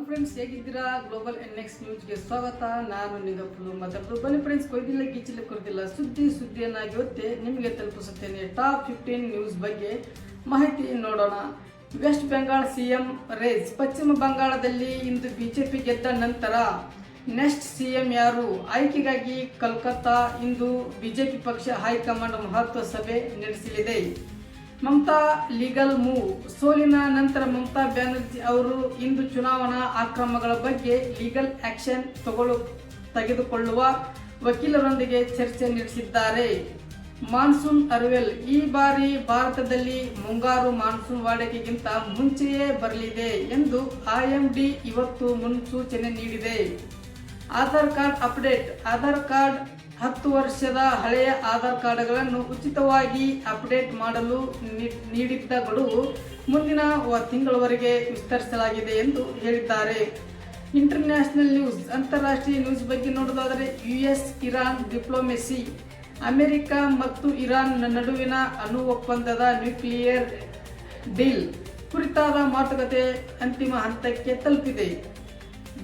Friends, ಹೇಗಿದ್ದೀರಾ? Global NX ನ್ಯೂಸ್ಗೆ ಸ್ವಾಗತ. ನಾನು ನಿಂಗಪ್ಪಲು ಮಾತಾಡೋದು. ಬನ್ನಿ ಫ್ರೆಂಡ್ಸ್, ಕೊಯ್ದಿಲ್ಲ ಗಿಚ್ಚಿಲ್ಲ ಕೊಡ್ತಿಲ್ಲ ಸುದ್ದಿಯನ್ನಾಗಿ ಒತ್ತೆ ನಿಮಗೆ ತಲುಪಿಸುತ್ತೇನೆ. ಟಾಪ್ 15 ನ್ಯೂಸ್ ಬಗ್ಗೆ ಮಾಹಿತಿ ನೋಡೋಣ. West Bengal CM race. ಪಶ್ಚಿಮ ಬಂಗಾಳದಲ್ಲಿ ಇಂದು ಬಿಜೆಪಿ ಗೆದ್ದ ನಂತರ ನೆಕ್ಸ್ಟ್ ಸಿಎಂ ಯಾರು ಆಯ್ಕೆಗಾಗಿ ಕೋಲ್ಕತ್ತಾ ಇಂದು ಬಿಜೆಪಿ ಪಕ್ಷ ಹೈಕಮಾಂಡ್ ಮಹತ್ವ ಸಭೆ ನಡೆಸಲಿದೆ. Mamata legal move. ಸೋಲಿನ ನಂತರ ಮಮತಾ ಬ್ಯಾನರ್ಜಿ ಅವರು ಇಂದು ಚುನಾವಣಾ ಅಕ್ರಮಗಳ ಬಗ್ಗೆ ಲೀಗಲ್ ಆಕ್ಷನ್ ತೆಗೆದುಕೊಳ್ಳುವ ವಕೀಲರೊಂದಿಗೆ ಚರ್ಚೆ ನಡೆಸಿದ್ದಾರೆ. Monsoon arrival. ಈ ಬಾರಿ ಭಾರತದಲ್ಲಿ ಮುಂಗಾರು ಮಾನ್ಸೂನ್ ವಾಡಿಕೆಗಿಂತ ಮುಂಚೆಯೇ ಬರಲಿದೆ ಎಂದು IMD ಇವತ್ತು ಮುನ್ಸೂಚನೆ ನೀಡಿದೆ. Aadhaar card update. Aadhaar card 10 ವರ್ಷದ ಹಳೆಯ ಆಧಾರ್ ಕಾರ್ಡ್ಗಳನ್ನು ಉಚಿತವಾಗಿ ಅಪ್ಡೇಟ್ ಮಾಡಲು ನೀಡಿದ್ದ ಗಡುವು ಮುಂದಿನ ತಿಂಗಳವರೆಗೆ ವಿಸ್ತರಿಸಲಾಗಿದೆ ಎಂದು ಹೇಳಿದ್ದಾರೆ. International news. ಅಂತಾರಾಷ್ಟ್ರೀಯ ನ್ಯೂಸ್ ಬಗ್ಗೆ ನೋಡೋದಾದರೆ US ಇರಾನ್ ಡಿಪ್ಲೊಮೆಸಿ. ಅಮೆರಿಕ ಮತ್ತು ಇರಾನ್ ನಡುವಿನ ಅಣು ಒಪ್ಪಂದದ ನ್ಯೂಕ್ಲಿಯರ್ ಡೀಲ್ ಕುರಿತಾದ ಮಾತುಕತೆ ಅಂತಿಮ ಹಂತಕ್ಕೆ ತಲುಪಿದೆ.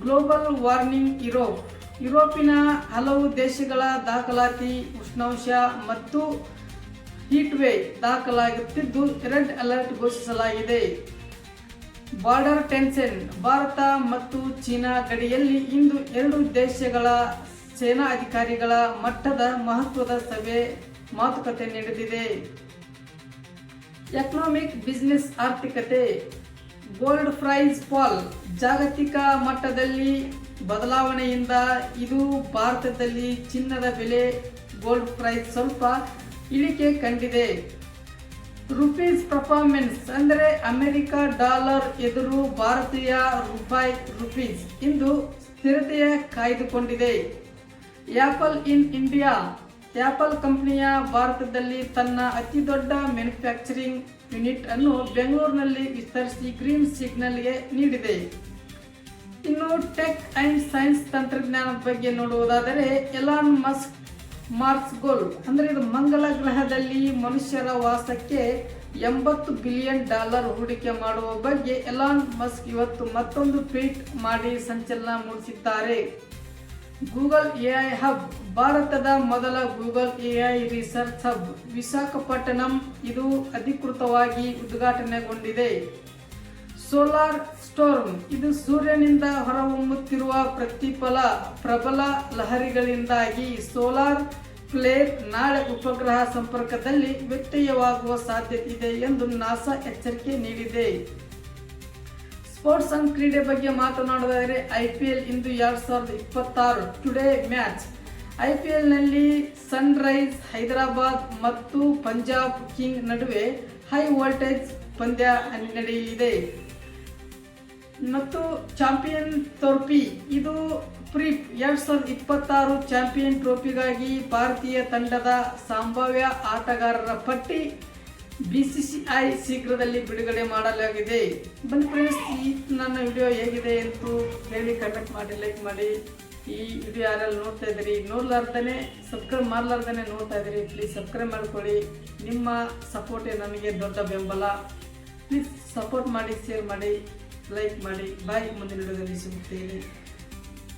Global warming. ಯುರೋಪಿನ ಹಲವು ದೇಶಗಳ ದಾಖಲಾತಿ ಉಷ್ಣಾಂಶ ಮತ್ತು ಹೀಟ್ ವೇವ್ ದಾಖಲಾಗುತ್ತಿದ್ದು ರೆಡ್ ಅಲರ್ಟ್ ಘೋಷಿಸಲಾಗಿದೆ. Border tension. ಭಾರತ ಮತ್ತು ಚೀನಾ ಗಡಿಯಲ್ಲಿ ಇಂದು 2 ದೇಶಗಳ ಸೇನಾ ಅಧಿಕಾರಿಗಳ ಮಟ್ಟದ ಮಹತ್ವದ ಸಭೆ ಮಾತುಕತೆ ನಡೆದಿದೆ. Economic business. ಆರ್ಥಿಕತೆ. Gold price fall. ಜಾಗತಿಕ ಮಟ್ಟದಲ್ಲಿ ಬದಲಾವಣೆಯಿಂದ ಇದು ಭಾರತದಲ್ಲಿ ಚಿನ್ನದ ಬೆಲೆ ಗೋಲ್ಡ್ ಪ್ರೈಸ್ ಸ್ವಲ್ಪ ಇಳಿಕೆ ಕಂಡಿದೆ. Rupees performance. ಅಂದರೆ ಅಮೆರಿಕ ಡಾಲರ್ ಎದುರು ಭಾರತೀಯ ರುಪೀಸ್ ಇಂದು ಸ್ಥಿರತೆಯ ಕಾಯ್ದುಕೊಂಡಿದೆ. Apple in India. ಆಪಲ್ ಕಂಪನಿಯ ಭಾರತದಲ್ಲಿ ತನ್ನ ಅತಿದೊಡ್ಡ ಮ್ಯಾನುಫ್ಯಾಕ್ಚರಿಂಗ್ ಯೂನಿಟ್ ಅನ್ನು ಬೆಂಗಳೂರಿನಲ್ಲಿ ವಿಸ್ತರಿಸಿ ಗ್ರೀನ್ ಸಿಗ್ನಲ್ಗೆ ನೀಡಿದೆ. ಇನ್ನು ಟೆಕ್ ಅಂಡ್ ಸೈನ್ಸ್ ತಂತ್ರಜ್ಞಾನದ ಬಗ್ಗೆ ನೋಡುವುದಾದರೆ ಎಲಾನ್ ಮಸ್ಕ್ ಮಾರ್ಸ್ ಗೋಲ್. ಅಂದರೆ ಇದು ಮಂಗಲ ಗ್ರಹದಲ್ಲಿ ಮನುಷ್ಯರ ವಾಸಕ್ಕೆ $80 ಬಿಲಿಯನ್ ಹೂಡಿಕೆ ಮಾಡುವ ಬಗ್ಗೆ ಎಲಾನ್ ಮಸ್ಕ್ ಇವತ್ತು ಮತ್ತೊಂದು ಟ್ವೀಟ್ ಮಾಡಿ ಸಂಚಲನ ಮೂಡಿಸಿದ್ದಾರೆ. Google AI hub. ಭಾರತದ ಮೊದಲ Google AI research hub Visakhapatnam ಇದು ಅಧಿಕೃತವಾಗಿ ಉದ್ಘಾಟನೆಗೊಂಡಿದೆ. Solar storm. ಇದು ಸೂರ್ಯನಿಂದ ಹೊರಹೊಮ್ಮುತ್ತಿರುವ ಪ್ರಬಲ ಲಹರಿಗಳಿಂದಾಗಿ ಸೋಲಾರ್ ಫ್ಲೇರ್ ನಾಳೆ ಉಪಗ್ರಹ ಸಂಪರ್ಕದಲ್ಲಿ ವ್ಯತ್ಯಯವಾಗುವ ಸಾಧ್ಯತೆ ಇದೆ ಎಂದು ನಾಸಾ ಎಚ್ಚರಿಕೆ ನೀಡಿದೆ. ಸ್ಪೋರ್ಟ್ಸ್ ಅಂಡ್ ಕ್ರೀಡೆ ಬಗ್ಗೆ ಮಾತನಾಡುವುದಾದರೆ IPL ಇಂದು 2026 ಟುಡೇ ಮ್ಯಾಚ್. IPL ನಲ್ಲಿ ಸನ್ರೈಸ್ ಹೈದರಾಬಾದ್ ಮತ್ತು ಪಂಜಾಬ್ ಕಿಂಗ್ ನಡುವೆ ಹೈ ವೋಲ್ಟೇಜ್ ಪಂದ್ಯ ನಡೆಯಲಿದೆ. ಮತ್ತು ಚಾಂಪಿಯನ್ ಟ್ರೋಫಿ. ಇದು ಪ್ರೀಪ್ 2026 ಚಾಂಪಿಯನ್ ಟ್ರೋಫಿಗಾಗಿ ಭಾರತೀಯ ತಂಡದ ಸಂಭಾವ್ಯ ಆಟಗಾರರ ಪಟ್ಟಿ BCCI ಶೀಘ್ರದಲ್ಲಿ ಬಿಡುಗಡೆ ಮಾಡಲಾಗಿದೆ. ಬನ್ನಿ ಫ್ರೆಂಡ್ಸ್, ಈ ನನ್ನ ವಿಡಿಯೋ ಹೇಗಿದೆ ಅಂತ ಹೇಳಿ ಕಮೆಂಟ್ ಮಾಡಿ, ಲೈಕ್ ಮಾಡಿ. ಈ ವಿಡಿಯೋ ಯಾರೆಲ್ಲ ನೋಡ್ತಾ ಇದ್ದೀರಿ, ನೋಡ್ಲಾರ್ದೇ ಸಬ್ಸ್ಕ್ರೈಬ್ ಮಾಡಲಾರ್ದೇ ನೋಡ್ತಾ ಇದ್ದೀರಿ, ಪ್ಲೀಸ್ ಸಬ್ಸ್ಕ್ರೈಬ್ ಮಾಡ್ಕೊಳ್ಳಿ. ನಿಮ್ಮ ಸಪೋರ್ಟೇ ನನಗೆ ದೊಡ್ಡ ಬೆಂಬಲ. ಪ್ಲೀಸ್ ಸಪೋರ್ಟ್ ಮಾಡಿ, ಶೇರ್ ಮಾಡಿ, ಲೈಕ್ ಮಾಡಿ. ಬಾಯ್. ಮುಂದಿನ ವಿಡಿಯೋದಲ್ಲಿ ಸಿಗುತ್ತೇನೆ.